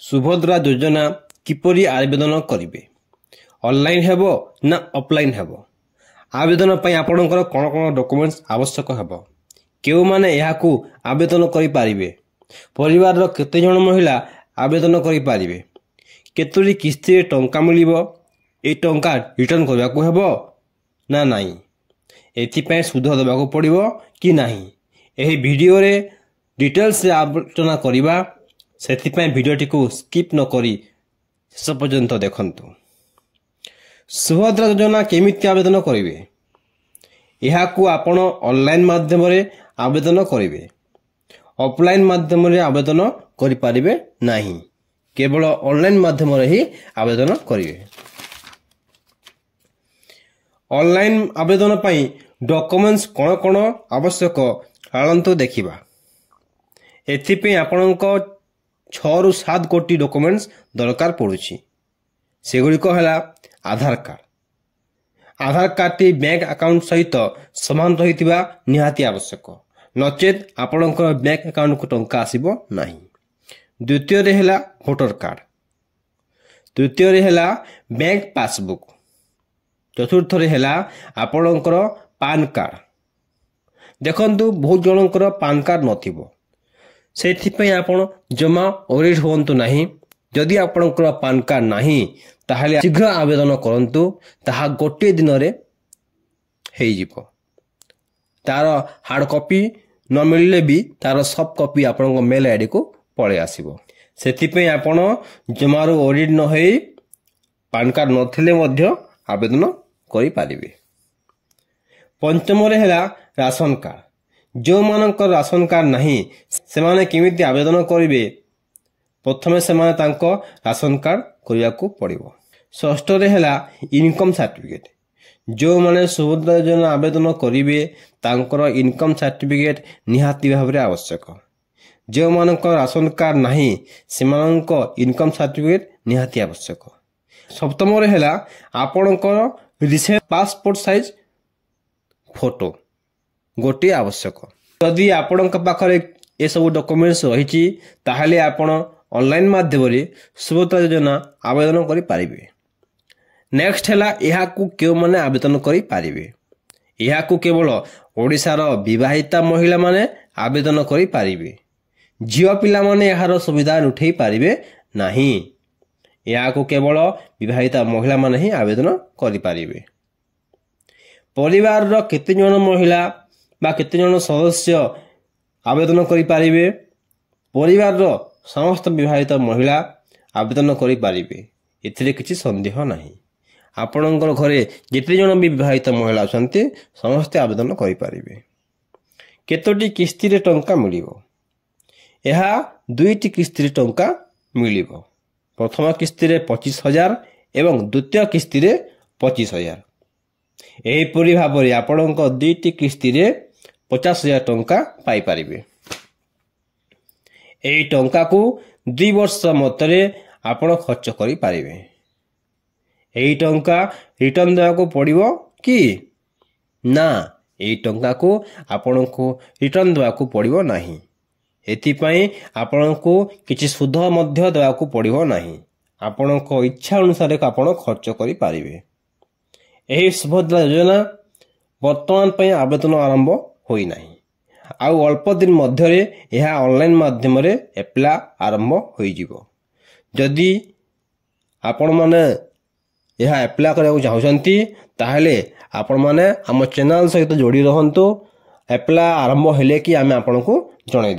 सुभद्रा योजना किपरि आवेदन करिवे ऑनलाइन हेबो ना ऑफलाइन हेबो आवेदन पई आपनकर कोन कोन डॉक्यूमेंट्स आवश्यक हेबो केउ माने याकू आवेदन करि पारिबे परिवार रो केते जण महिला आवेदन करि पारिबे केतुरी किस्ती टंका मिलिबो ए टंका रिटर्न करबा को हेबो ना नाही एथि पय सुध देबा को पड़िबो कि नाही एही वीडियो रे डिटेल्स से आलोचना करिबा सेथि पय वीडियोटी को स्किप न करी शेष पर्यंत देखंतु सुभद्रा योजना केमिति आवेदन करिवे एहाकू आपण ऑनलाइन माध्यम रे आवेदन करिवे ऑफलाइन माध्यम रे आवेदन करि पारिबे नाही केवल ऑनलाइन माध्यम रे ही आवेदन करिवे ऑनलाइन आवेदन पई डॉक्यूमेंट्स कोन कोन आवश्यक आलंतो देखिबा एथि पे आपणको 6 रु 7 कोटी डॉक्यूमेंट्स दरकार पड़ुछि सेगुडी को हला आधार कार्ड टी बैंक अकाउंट सहित समान रहितिबा निहाती आवश्यक नचेत आपणको बैंक अकाउंट को टंका आसीबो नाही द्वितीय रे हला वोटर कार्ड तृतीय रे हला बैंक पासबुक चतुर्थ रे हला आपणकर पान कार्ड देखंतु बहुत जनकर पान कार्ड नथिबो सेथि पय आपण जमा ओरिड होंतु नाही जदि आपणकर पान कार्ड नाही ताहाले शीघ्र आवेदन करंतु ताहा गोटे दिन रे हेइ जिवो तार हार्ड कॉपी न मिलले भी तार सॉफ्ट कॉपी आपणको मेल आईडी को पळे आसीबो सेथि पय आपण जमारो ओरिड न हेइ पान कार्ड नथिले मध्य आवेदन करि पारिबे पंचम रे हला राशन कार्ड जो मानकर राशन कार्ड नहीं से माने केमिति आवेदन करिवे प्रथमे से माने तांको राशन कार्ड करिया को पड़िबो षष्ठ रे हला इनकम सर्टिफिकेट जो माने सुभद्रा योजना आवेदन करिवे तांकर इनकम सर्टिफिकेट निहाती भाबरे आवश्यक जो मानकर राशन कार्ड नहीं से मानको इनकम सर्टिफिकेट निहाती आवश्यक सप्तम रे हला आपनकर रिसेंट पासपोर्ट साइज फोटो गोटे आवश्यक यदि आपण पाखरे ए सब डॉक्यूमेंट्स रही ताहले आपण ऑनलाइन माध्यम रे सुभद्रा योजना आवेदन करि पारिबे नेक्स्ट हला एहाकू केउ माने आवेदन करि पारिबे एहाकू केवल ओडिसा रो विवाहिता महिला माने आवेदन करि पारिबे झियो पिला माने एहार सुविधा उठै पारिबे नाही एहाकू केवल विवाहिता महिला माने ही आवेदन करि पारिबे परिवार रो केते जण महिला बा केते जण सदस्य आवेदन करि पारिबे परिवार रो समस्त विवाहित महिला आवेदन करि पारिबे एथिरे किछि संदेह नाही आपणकर घरे जेते जण भी विवाहित महिला अछंती समस्त आवेदन करि पारिबे केतोटी किस्ती रे टंका मिलिबो एहा दुईटी किस्ती रे टंका मिलिबो प्रथम किस्ती रे 25,000 एवं द्वितीय किस्ती रे 25,000 एही परि भाबरे आपणको दुईटी किस्ती रे 50,000 टंका पाई पारिबे एही टंका को 2 वर्ष मतरे आपण खर्च करि पारिबे एही टंका रिटर्न देवा को पड़िबो कि ना एही टंका को आपण को रिटर्न देवा को पड़िबो नाही एथि पई आपण को किछि सुध मध्य देवा को पड़िबो नाही आपण को इच्छा अनुसार आपण खर्च करि पारिबे एही सुभद्रा योजना वर्तमान पई आवेदन आरंभ होई नाही आउ अल्प दिन मध्य रे यह ऑनलाइन माध्यम रे एप्लाई आरंभ होई जिवो जदि आपण माने यह एप्लाई करबा चाहउछंती ताहले आपण माने हम चैनल सहित जोड़ी रहंतो एप्लाई आरंभ हेले कि आमे आपण को जणाई दे।